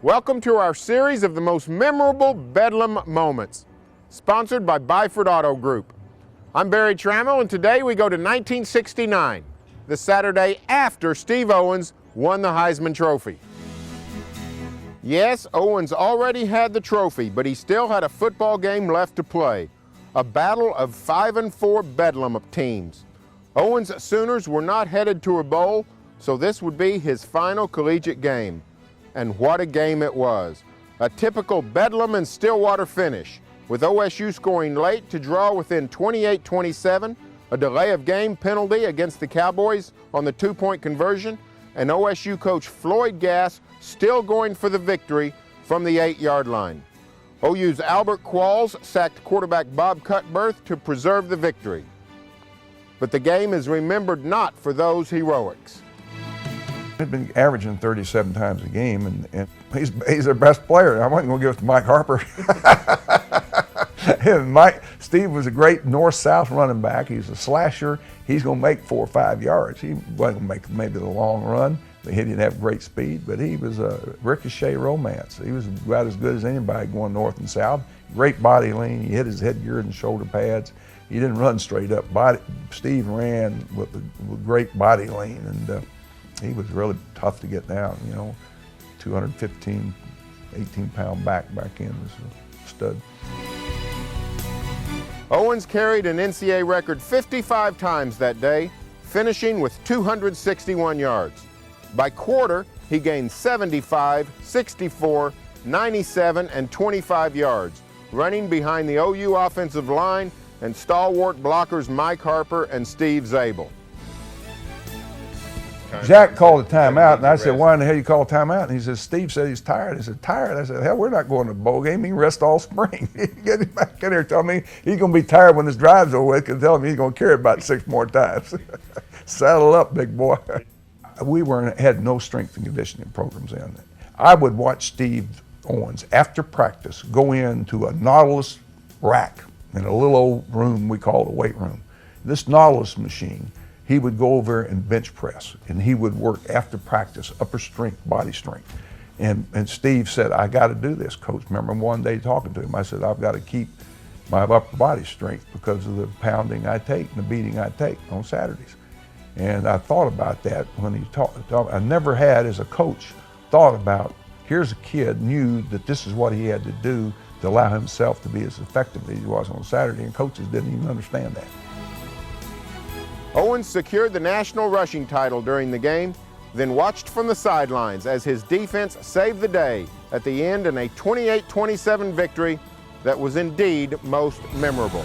Welcome to our series of the most memorable Bedlam moments, sponsored by Byford Auto Group. I'm Barry Trammell, and today we go to 1969, the Saturday after Steve Owens won the Heisman Trophy. Yes, Owens already had the trophy, but he still had a football game left to play, a battle of 5-4 Bedlam teams. Owens' Sooners were not headed to a bowl, so this would be his final collegiate game. And what a game it was. A typical Bedlam and Stillwater finish, with OSU scoring late to draw within 28-27, a delay of game penalty against the Cowboys on the two-point conversion, and OSU coach Floyd Gass still going for the victory from the 8-yard line. OU's Albert Qualls sacked quarterback Bob Cutbirth to preserve the victory. But the game is remembered not for those heroics. He'd been averaging 37 times a game, and he's their best player. I wasn't going to give it to Mike Harper. Steve was a great north-south running back. He's a slasher. He's going to make 4 or 5 yards. He wasn't going to make maybe the long run. He didn't have great speed, but he was a ricochet romance. He was about as good as anybody going north and south. Great body lean. He hit his headgear and shoulder pads. He didn't run straight up. Steve ran with great body lean, and he was really tough to get down, 215, 18-pound back in was a stud. Owens carried an NCAA record 55 times that day, finishing with 261 yards. By quarter, he gained 75, 64, 97, and 25 yards, running behind the OU offensive line and stalwart blockers Mike Harper and Steve Zabel. Jack called a timeout, and I said, "Why in the hell you call a timeout?" And he said, "Steve said he's tired." I said, "Tired?" I said, "Hell, we're not going to a bowl game. He can rest all spring." Get him back in there, tell me he's going to be tired when this drive's over with, and tell him he's going to carry it about 6 more times. Saddle up, big boy. We had no strength and conditioning programs in. I would watch Steve Owens, after practice, go into a Nautilus rack in a little old room we call the weight room. This Nautilus machine, he would go over and bench press, and he would work after practice, upper strength, body strength. And Steve said, "I got to do this, Coach." Remember one day talking to him, I said, "I've got to keep my upper body strength because of the pounding I take and the beating I take on Saturdays." And I thought about that when he talked. I never had, as a coach, thought about, here's a kid knew that this is what he had to do to allow himself to be as effective as he was on Saturday, and coaches didn't even understand that. Owens secured the national rushing title during the game, then watched from the sidelines as his defense saved the day at the end in a 28-27 victory that was indeed most memorable.